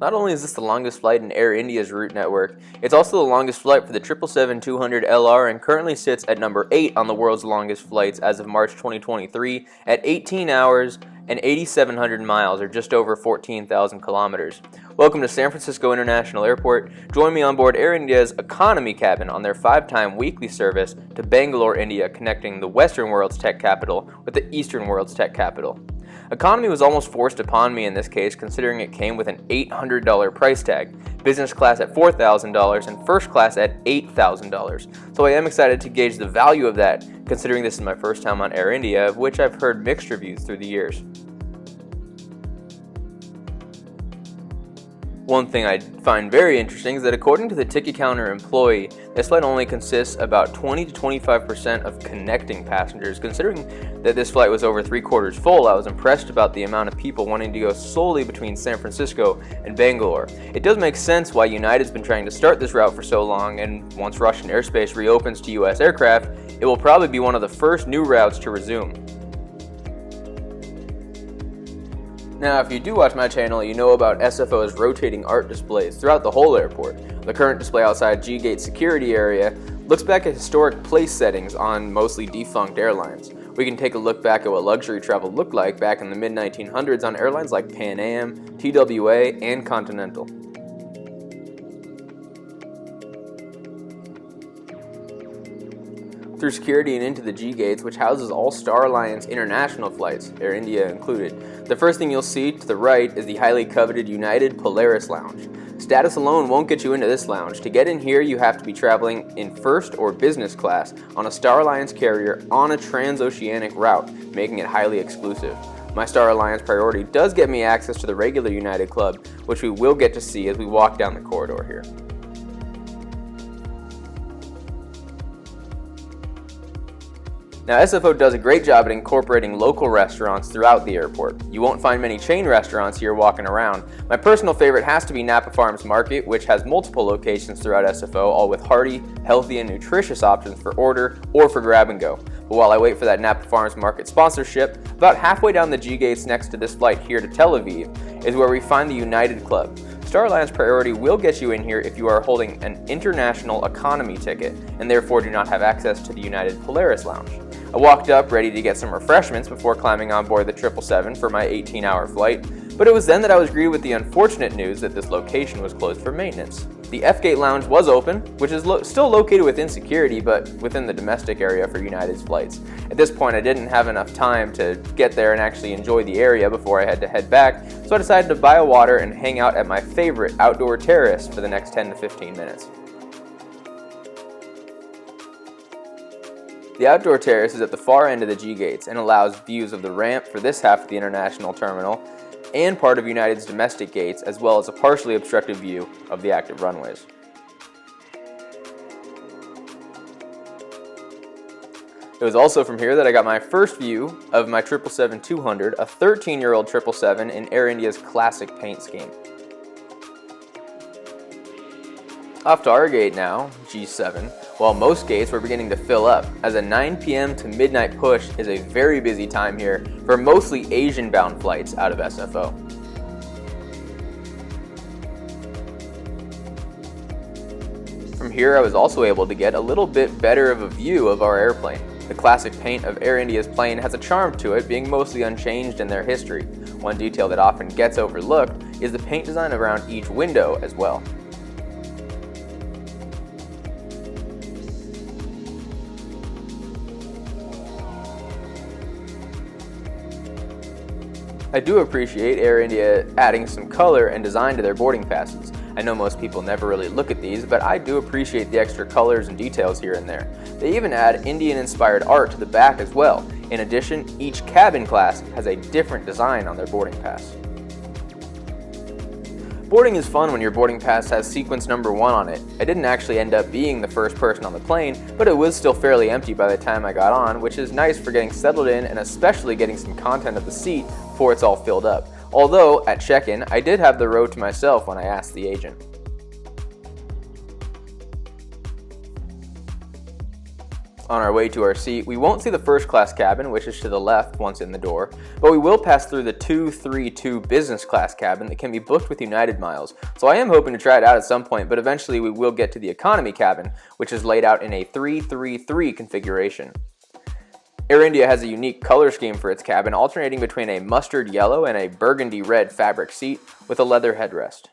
Not only is this the longest flight in Air India's route network, it's also the longest flight for the 777-200LR and currently sits at number 8 on the world's longest flights as of March 2023 at 18 hours and 8,700 miles, or just over 14,000 kilometers. Welcome to San Francisco International Airport. Join me on board Air India's economy cabin on their 5-time weekly service to Bangalore, India, connecting the Western world's tech capital with the Eastern world's tech capital. Economy was almost forced upon me in this case, considering it came with an $800 price tag, business class at $4,000 and first class at $8,000. So I am excited to gauge the value of that, considering this is my first time on Air India, of which I've heard mixed reviews through the years. One thing I find very interesting is that according to the ticket counter employee, this flight only consists about 20 to 25% of connecting passengers. Considering that this flight was over 3/4 full, I was impressed about the amount of people wanting to go solely between San Francisco and Bangalore. It does make sense why United's been trying to start this route for so long, and once Russian airspace reopens to US aircraft, it will probably be one of the first new routes to resume. Now, if you do watch my channel, you know about SFO's rotating art displays throughout the whole airport. The current display outside G-Gate security area looks back at historic place settings on mostly defunct airlines. We can take a look back at what luxury travel looked like back in the mid-1900s on airlines like Pan Am, TWA, and Continental. Through security and into the G-Gates, which houses all Star Alliance international flights, Air India included. The first thing you'll see to the right is the highly coveted United Polaris Lounge. Status alone won't get you into this lounge. To get in here, you have to be traveling in first or business class on a Star Alliance carrier on a transoceanic route, making it highly exclusive. My Star Alliance priority does get me access to the regular United Club, which we will get to see as we walk down the corridor here. Now, SFO does a great job at incorporating local restaurants throughout the airport. You won't find many chain restaurants here walking around. My personal favorite has to be Napa Farms Market, which has multiple locations throughout SFO, all with hearty, healthy, and nutritious options for order or for grab and go. But while I wait for that Napa Farms Market sponsorship, about halfway down the G-Gates next to this flight here to Tel Aviv is where we find the United Club. Star Alliance priority will get you in here if you are holding an international economy ticket and therefore do not have access to the United Polaris Lounge. I walked up ready to get some refreshments before climbing on board the 777 for my 18-hour flight, but it was then that I was greeted with the unfortunate news that this location was closed for maintenance. The F-Gate Lounge was open, which is still located within security, but within the domestic area for United's flights. At this point, I didn't have enough time to get there and actually enjoy the area before I had to head back, so I decided to buy a water and hang out at my favorite outdoor terrace for the next 10 to 15 minutes. The outdoor terrace is at the far end of the G-Gates and allows views of the ramp for this half of the international terminal and part of United's domestic gates, as well as a partially obstructed view of the active runways. It was also from here that I got my first view of my 777-200, a 13-year-old 777 in Air India's classic paint scheme. Off to our gate now, G7, while most gates were beginning to fill up, as a 9 p.m. to midnight push is a very busy time here for mostly Asian-bound flights out of SFO. From here I was also able to get a little bit better of a view of our airplane. The classic paint of Air India's plane has a charm to it, being mostly unchanged in their history. One detail that often gets overlooked is the paint design around each window as well. I do appreciate Air India adding some color and design to their boarding passes. I know most people never really look at these, but I do appreciate the extra colors and details here and there. They even add Indian-inspired art to the back as well. In addition, each cabin class has a different design on their boarding pass. Boarding is fun when your boarding pass has sequence number 1 on it. I didn't actually end up being the first person on the plane, but it was still fairly empty by the time I got on, which is nice for getting settled in and especially getting some content of the seat before it's all filled up. Although, at check-in, I did have the row to myself when I asked the agent. On our way to our seat, we won't see the first class cabin, which is to the left once in the door, but we will pass through the 232 business class cabin that can be booked with United miles. So I am hoping to try it out at some point, but eventually we will get to the economy cabin, which is laid out in a 333 configuration. Air India has a unique color scheme for its cabin, alternating between a mustard yellow and a burgundy red fabric seat with a leather headrest.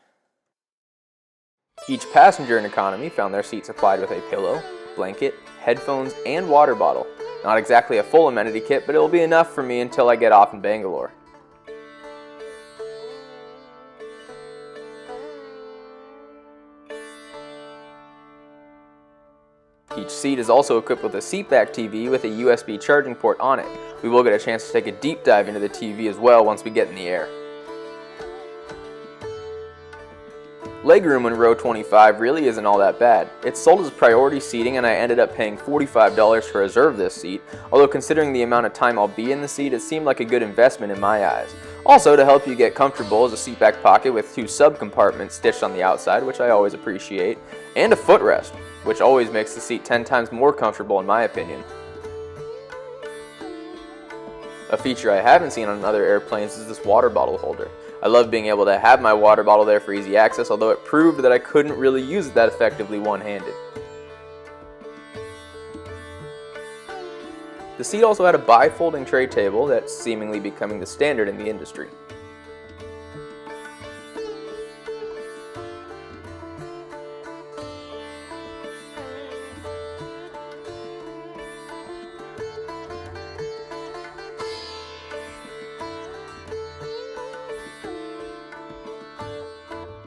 Each passenger in economy found their seat supplied with a pillow, blanket, headphones, and water bottle. Not exactly a full amenity kit, but it will be enough for me until I get off in Bangalore. Each seat is also equipped with a seatback TV with a USB charging port on it. We will get a chance to take a deep dive into the TV as well once we get in the air. Legroom in row 25 really isn't all that bad. It's sold as priority seating and I ended up paying $45 to reserve this seat, although considering the amount of time I'll be in the seat, it seemed like a good investment in my eyes. Also, to help you get comfortable is a seatback pocket with 2 sub-compartments stitched on the outside, which I always appreciate, and a footrest, which always makes the seat 10 times more comfortable in my opinion. A feature I haven't seen on other airplanes is this water bottle holder. I love being able to have my water bottle there for easy access, although it proved that I couldn't really use it that effectively one-handed. The seat also had a bifolding tray table that's seemingly becoming the standard in the industry.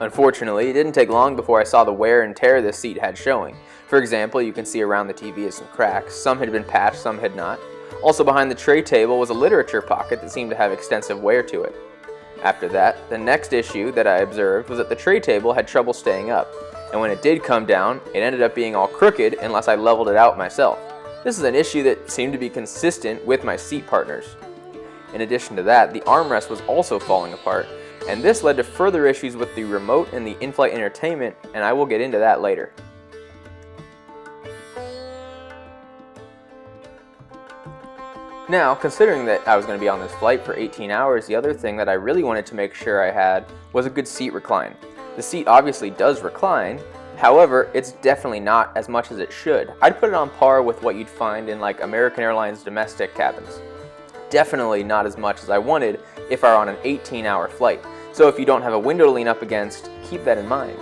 Unfortunately, it didn't take long before I saw the wear and tear this seat had showing. For example, you can see around the TV is some cracks. Some had been patched, some had not. Also behind the tray table was a literature pocket that seemed to have extensive wear to it. After that, the next issue that I observed was that the tray table had trouble staying up, and when it did come down, it ended up being all crooked unless I leveled it out myself. This is an issue that seemed to be consistent with my seat partners. In addition to that, the armrest was also falling apart, and this led to further issues with the remote and the in-flight entertainment, and I will get into that later. Now, considering that I was going to be on this flight for 18 hours, the other thing that I really wanted to make sure I had was a good seat recline. The seat obviously does recline, however, it's definitely not as much as it should. I'd put it on par with what you'd find in like American Airlines domestic cabins. Definitely not as much as I wanted if I were on an 18-hour flight. So if you don't have a window to lean up against, keep that in mind.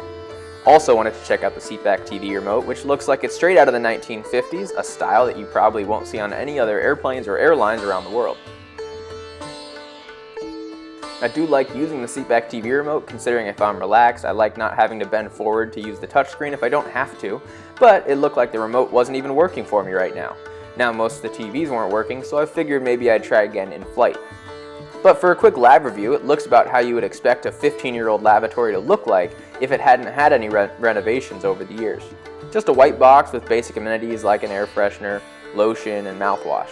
Also wanted to check out the seatback TV remote, which looks like it's straight out of the 1950s, a style that you probably won't see on any other airplanes or airlines around the world. I do like using the seatback TV remote, considering if I'm relaxed, I like not having to bend forward to use the touchscreen if I don't have to, but it looked like the remote wasn't even working for me right now. Now most of the TVs weren't working, so I figured maybe I'd try again in flight. But for a quick lab review, it looks about how you would expect a 15-year-old lavatory to look like if it hadn't had any renovations over the years. Just a white box with basic amenities like an air freshener, lotion, and mouthwash.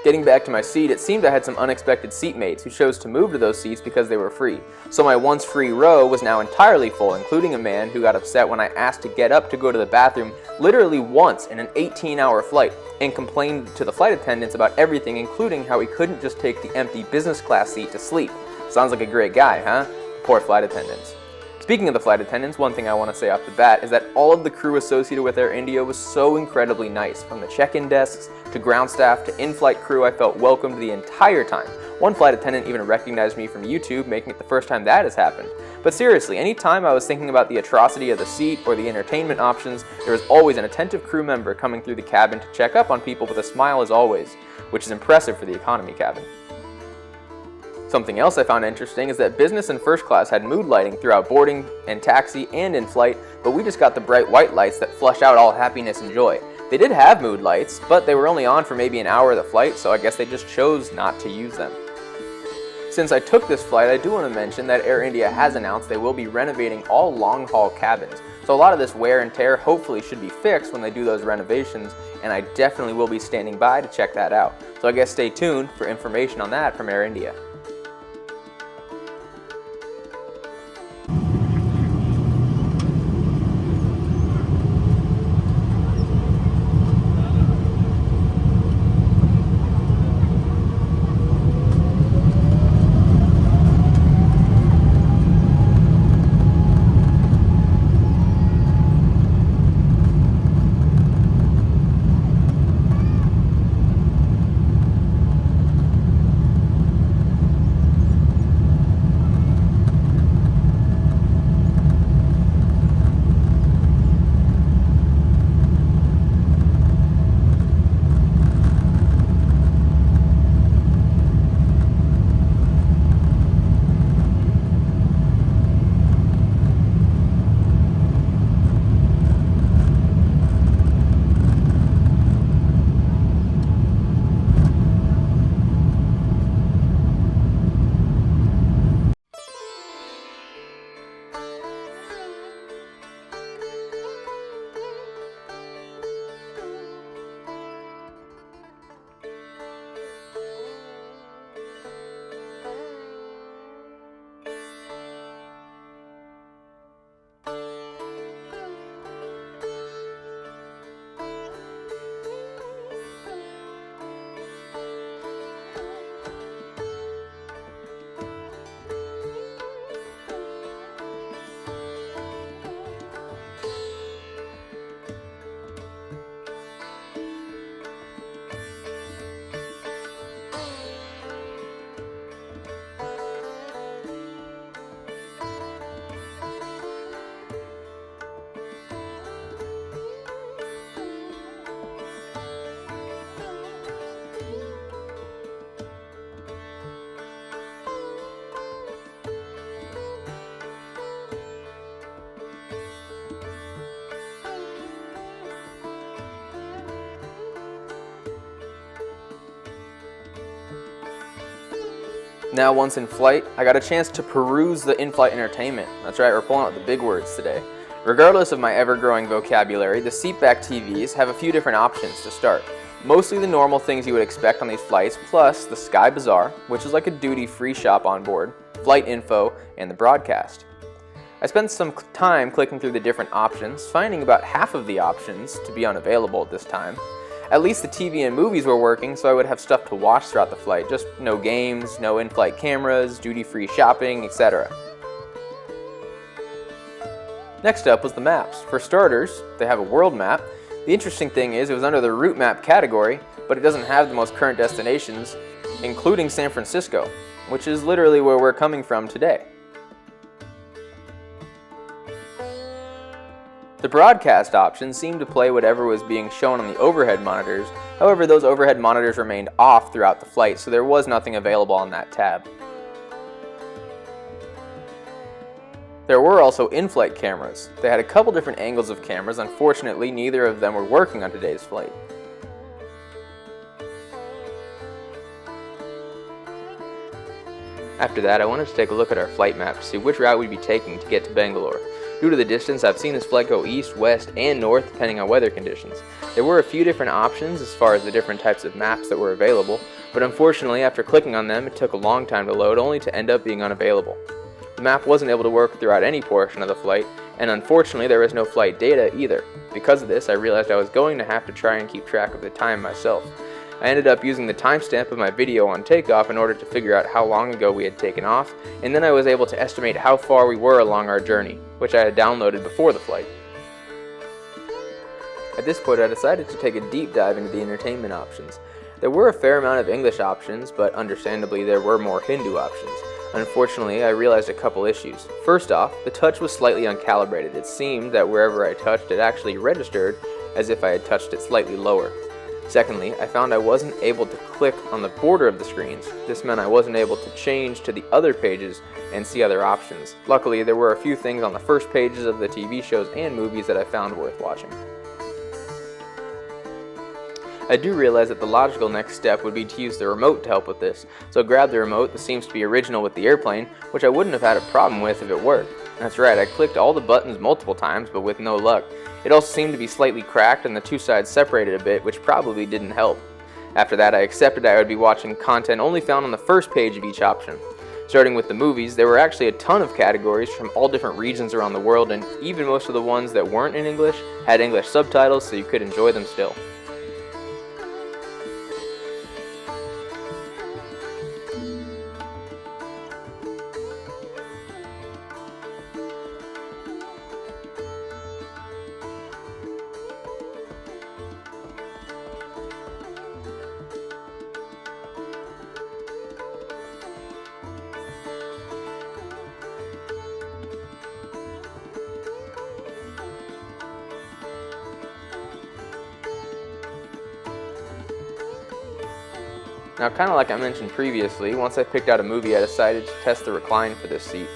Getting back to my seat, it seemed I had some unexpected seatmates who chose to move to those seats because they were free. So my once free row was now entirely full, including a man who got upset when I asked to get up to go to the bathroom literally once in an 18-hour flight and complained to the flight attendants about everything, including how he couldn't just take the empty business class seat to sleep. Sounds like a great guy, huh? Poor flight attendants. Speaking of the flight attendants, one thing I want to say off the bat is that all of the crew associated with Air India was so incredibly nice. From the check-in desks, to ground staff, to in-flight crew, I felt welcomed the entire time. One flight attendant even recognized me from YouTube, making it the first time that has happened. But seriously, any time I was thinking about the atrocity of the seat or the entertainment options, there was always an attentive crew member coming through the cabin to check up on people with a smile as always, which is impressive for the economy cabin. Something else I found interesting is that business and first class had mood lighting throughout boarding and taxi and in flight, but we just got the bright white lights that flush out all happiness and joy. They did have mood lights, but they were only on for maybe an hour of the flight, so I guess they just chose not to use them. Since I took this flight, I do want to mention that Air India has announced they will be renovating all long-haul cabins, so a lot of this wear and tear hopefully should be fixed when they do those renovations, and I definitely will be standing by to check that out. So I guess stay tuned for information on that from Air India. Now once in flight, I got a chance to peruse the in-flight entertainment. That's right, we're pulling out the big words today. Regardless of my ever-growing vocabulary, the seatback TVs have a few different options to start. Mostly the normal things you would expect on these flights, plus the Sky Bazaar, which is like a duty-free shop on board, flight info, and the broadcast. I spent some time clicking through the different options, finding about half of the options to be unavailable at this time. At least the TV and movies were working, so I would have stuff to watch throughout the flight, just no games, no in-flight cameras, duty-free shopping, etc. Next up was the maps. For starters, they have a world map. The interesting thing is it was under the route map category, but it doesn't have the most current destinations, including San Francisco, which is literally where we're coming from today. The broadcast option seemed to play whatever was being shown on the overhead monitors. However, those overhead monitors remained off throughout the flight, so there was nothing available on that tab. There were also in-flight cameras. They had a couple different angles of cameras. Unfortunately, neither of them were working on today's flight. After that, I wanted to take a look at our flight map to see which route we'd be taking to get to Bangalore. Due to the distance, I've seen this flight go east, west, and north depending on weather conditions. There were a few different options as far as the different types of maps that were available, but unfortunately after clicking on them it took a long time to load, only to end up being unavailable. The map wasn't able to work throughout any portion of the flight, and unfortunately there was no flight data either. Because of this, I realized I was going to have to try and keep track of the time myself. I ended up using the timestamp of my video on takeoff in order to figure out how long ago we had taken off, and then I was able to estimate how far we were along our journey, which I had downloaded before the flight. At this point, I decided to take a deep dive into the entertainment options. There were a fair amount of English options, but understandably there were more Hindu options. Unfortunately, I realized a couple issues. First off, the touch was slightly uncalibrated. It seemed that wherever I touched, it actually registered as if I had touched it slightly lower. Secondly, I found I wasn't able to click on the border of the screens. This meant I wasn't able to change to the other pages and see other options. Luckily, there were a few things on the first pages of the TV shows and movies that I found worth watching. I do realize that the logical next step would be to use the remote to help with this, so I grabbed the remote that seems to be original with the airplane, which I wouldn't have had a problem with if it worked. That's right, I clicked all the buttons multiple times, but with no luck. It also seemed to be slightly cracked and the two sides separated a bit, which probably didn't help. After that, I accepted I would be watching content only found on the first page of each option. Starting with the movies, there were actually a ton of categories from all different regions around the world, and even most of the ones that weren't in English had English subtitles, so you could enjoy them still. Now, kind of like I mentioned previously, once I picked out a movie, I decided to test the recline for this seat.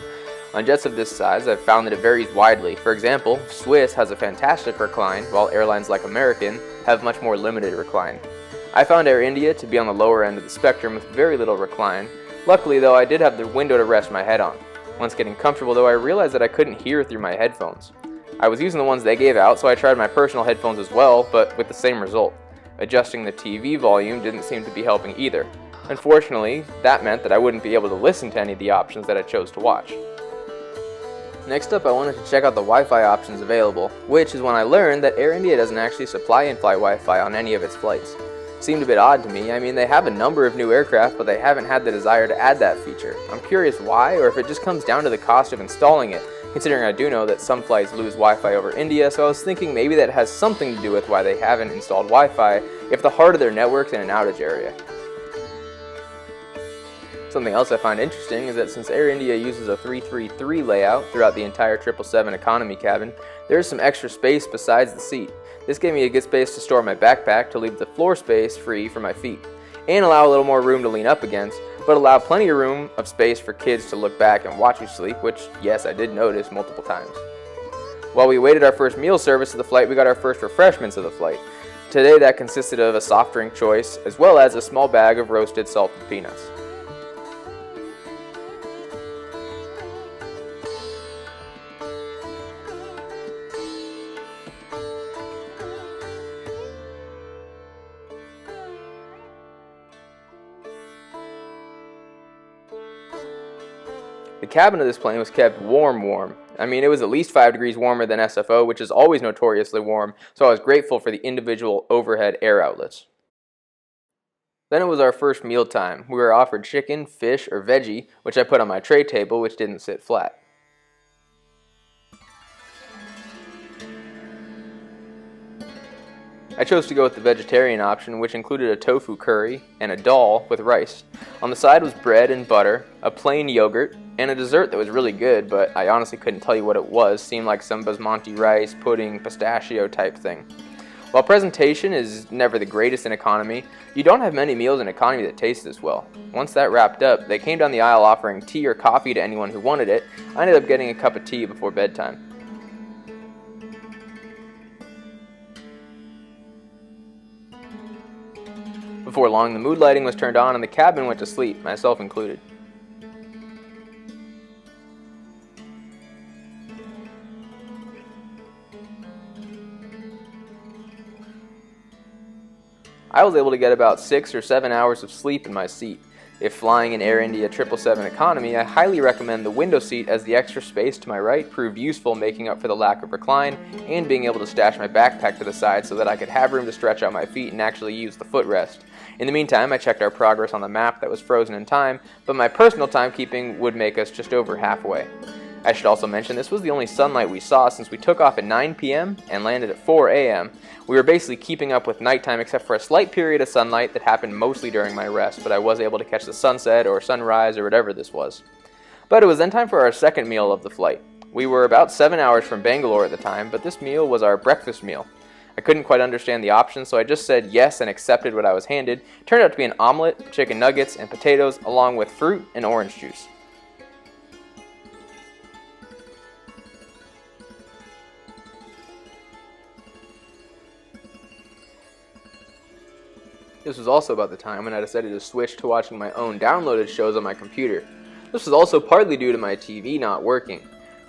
On jets of this size, I've found that it varies widely. For example, Swiss has a fantastic recline, while airlines like American have much more limited recline. I found Air India to be on the lower end of the spectrum with very little recline. Luckily though, I did have the window to rest my head on. Once getting comfortable though, I realized that I couldn't hear through my headphones. I was using the ones they gave out, so I tried my personal headphones as well, but with the same result. Adjusting the TV volume didn't seem to be helping either. Unfortunately, that meant that I wouldn't be able to listen to any of the options that I chose to watch. Next up, I wanted to check out the Wi-Fi options available, which is when I learned that Air India doesn't actually supply in-flight Wi-Fi on any of its flights. Seemed a bit odd to me. I mean, they have a number of new aircraft, but they haven't had the desire to add that feature. I'm curious why, or if it just comes down to the cost of installing it, considering I do know that some flights lose Wi-Fi over India, so I was thinking maybe that has something to do with why they haven't installed Wi-Fi if the heart of their network's in an outage area. Something else I find interesting is that since Air India uses a 333 layout throughout the entire 777 economy cabin, there is some extra space besides the seat. This gave me a good space to store my backpack to leave the floor space free for my feet, and allow a little more room to lean up against, but allow plenty of room of space for kids to look back and watch you sleep, which, yes, I did notice multiple times. While we waited our first meal service of the flight, we got our first refreshments of the flight. Today that consisted of a soft drink choice, as well as a small bag of roasted salted peanuts. The cabin of this plane was kept warm. I mean, it was at least 5 degrees warmer than SFO, which is always notoriously warm, so I was grateful for the individual overhead air outlets. Then it was our first meal time. We were offered chicken, fish, or veggie, which I put on my tray table, which didn't sit flat. I chose to go with the vegetarian option, which included a tofu curry and a dal with rice. On the side was bread and butter, a plain yogurt, and a dessert that was really good, but I honestly couldn't tell you what it was. Seemed like some basmati rice, pudding, pistachio type thing. While presentation is never the greatest in economy, you don't have many meals in economy that taste this well. Once that wrapped up, they came down the aisle offering tea or coffee to anyone who wanted it. I ended up getting a cup of tea before bedtime. Before long, the mood lighting was turned on and the cabin went to sleep, myself included. I was able to get about 6 or 7 hours of sleep in my seat. If flying in Air India 777 economy, I highly recommend the window seat, as the extra space to my right proved useful, making up for the lack of recline and being able to stash my backpack to the side so that I could have room to stretch out my feet and actually use the footrest. In the meantime, I checked our progress on the map that was frozen in time, but my personal timekeeping would make us just over halfway. I should also mention this was the only sunlight we saw, since we took off at 9 p.m. and landed at 4 a.m. We were basically keeping up with nighttime except for a slight period of sunlight that happened mostly during my rest, but I was able to catch the sunset or sunrise or whatever this was. But it was then time for our second meal of the flight. We were about 7 hours from Bangalore at the time, but this meal was our breakfast meal. I couldn't quite understand the options, so I just said yes and accepted what I was handed. It turned out to be an omelet, chicken nuggets, and potatoes, along with fruit and orange juice. This was also about the time when I decided to switch to watching my own downloaded shows on my computer. This was also partly due to my TV not working.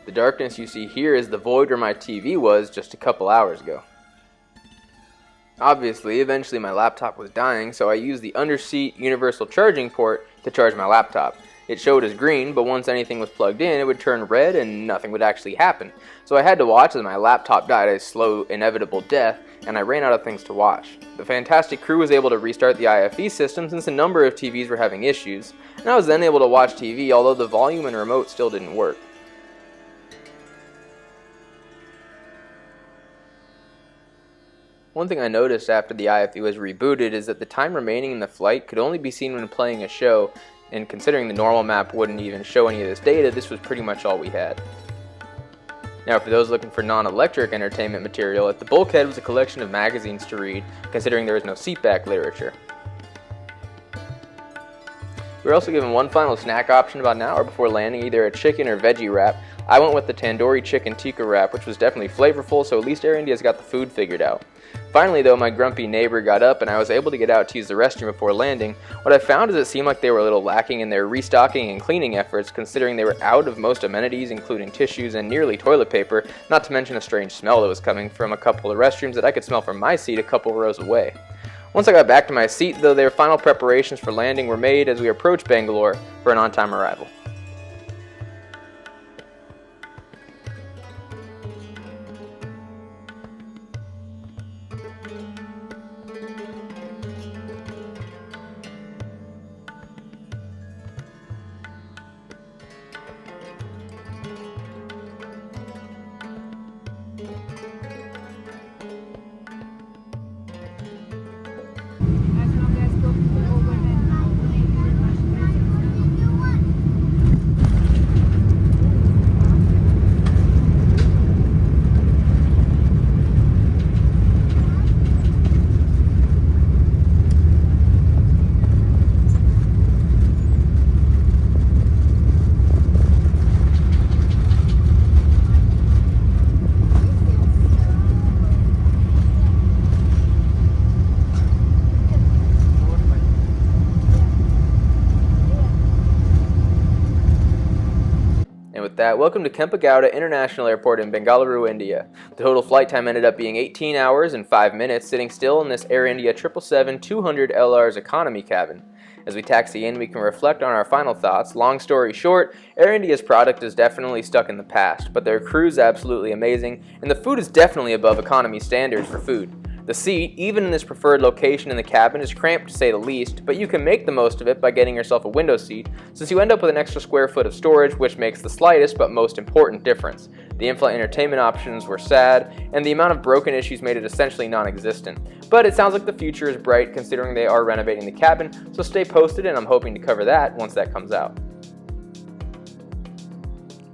The darkness you see here is the void where my TV was just a couple hours ago. Obviously, eventually my laptop was dying, so I used the underseat universal charging port to charge my laptop. It showed as green, but once anything was plugged in, it would turn red and nothing would actually happen. So I had to watch as my laptop died a slow, inevitable death, and I ran out of things to watch. The fantastic crew was able to restart the IFE system since a number of TVs were having issues, and I was then able to watch TV, although the volume and remote still didn't work. One thing I noticed after the IFE was rebooted is that the time remaining in the flight could only be seen when playing a show, and considering the normal map wouldn't even show any of this data, this was pretty much all we had. Now, for those looking for non-electric entertainment material, at the bulkhead was a collection of magazines to read, considering there was no seatback literature. We were also given one final snack option about an hour before landing, either a chicken or veggie wrap. I went with the tandoori chicken tikka wrap, which was definitely flavorful, so at least Air India's got the food figured out. Finally, though, my grumpy neighbor got up and I was able to get out to use the restroom before landing. What I found is it seemed like they were a little lacking in their restocking and cleaning efforts, considering they were out of most amenities, including tissues and nearly toilet paper, not to mention a strange smell that was coming from a couple of restrooms that I could smell from my seat a couple rows away. Once I got back to my seat, though, their final preparations for landing were made as we approached Bangalore for an on-time arrival. Welcome to Kempegowda International Airport in Bangaluru, India. The total flight time ended up being 18 hours and 5 minutes, sitting still in this Air India 777-200 LR's economy cabin. As we taxi in, we can reflect on our final thoughts. Long story short, Air India's product is definitely stuck in the past, but their crew is absolutely amazing, and the food is definitely above economy standards for food. The seat, even in this preferred location in the cabin, is cramped to say the least, but you can make the most of it by getting yourself a window seat, since you end up with an extra square foot of storage, which makes the slightest but most important difference. The in-flight entertainment options were sad, and the amount of broken issues made it essentially non-existent. But it sounds like the future is bright considering they are renovating the cabin, so stay posted, and I'm hoping to cover that once that comes out.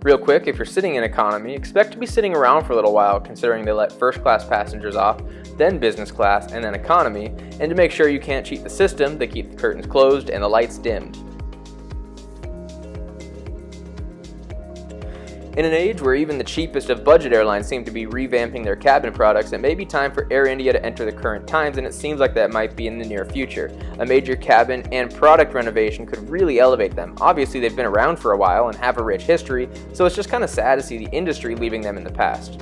Real quick, if you're sitting in economy, expect to be sitting around for a little while considering they let first class passengers off, then business class, and then economy, and to make sure you can't cheat the system, they keep the curtains closed and the lights dimmed. In an age where even the cheapest of budget airlines seem to be revamping their cabin products, it may be time for Air India to enter the current times, and it seems like that might be in the near future. A major cabin and product renovation could really elevate them. Obviously, they've been around for a while and have a rich history, so it's just kind of sad to see the industry leaving them in the past.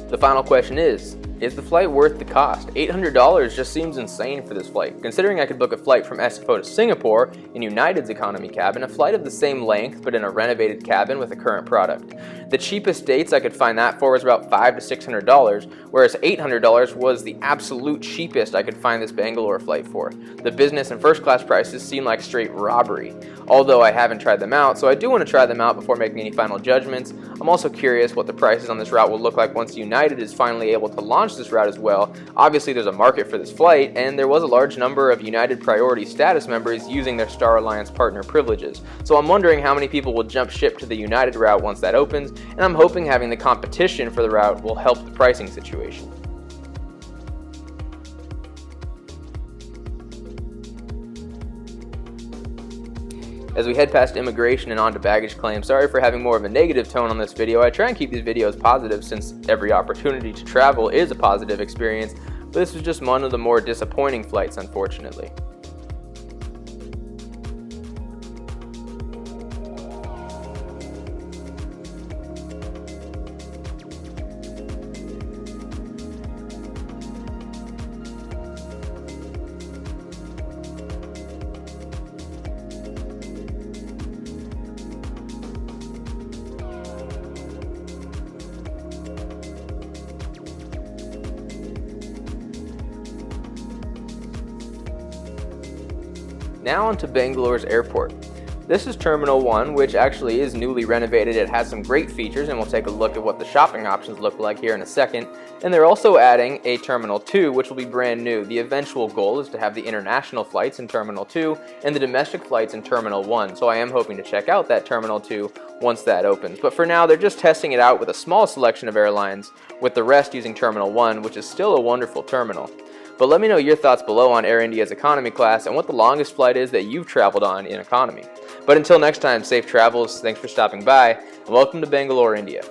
The final question is the flight worth the cost? $800 just seems insane for this flight. Considering I could book a flight from SFO to Singapore in United's economy cabin, a flight of the same length but in a renovated cabin with a current product. The cheapest dates I could find that for was about $500 to $600, whereas $800 was the absolute cheapest I could find this Bangalore flight for. The business and first class prices seem like straight robbery. Although I haven't tried them out, so I do want to try them out before making any final judgments. I'm also curious what the prices on this route will look like once United is finally able to launch this route as well. Obviously there's a market for this flight, and there was a large number of United Priority status members using their Star Alliance partner privileges. So I'm wondering how many people will jump ship to the United route once that opens, and I'm hoping having the competition for the route will help the pricing situation. As we head past immigration and onto baggage claims, sorry for having more of a negative tone on this video. I try and keep these videos positive since every opportunity to travel is a positive experience, but this was just one of the more disappointing flights, unfortunately. Now on to Bangaluru's airport. This is Terminal 1, which actually is newly renovated. It has some great features, and we'll take a look at what the shopping options look like here in a second. And they're also adding a Terminal 2, which will be brand new. The eventual goal is to have the international flights in Terminal 2 and the domestic flights in Terminal 1, so I am hoping to check out that Terminal 2 once that opens. But for now, they're just testing it out with a small selection of airlines, with the rest using Terminal 1, which is still a wonderful terminal. But let me know your thoughts below on Air India's economy class and what the longest flight is that you've traveled on in economy. But until next time, safe travels, thanks for stopping by, and welcome to Bangalore, India.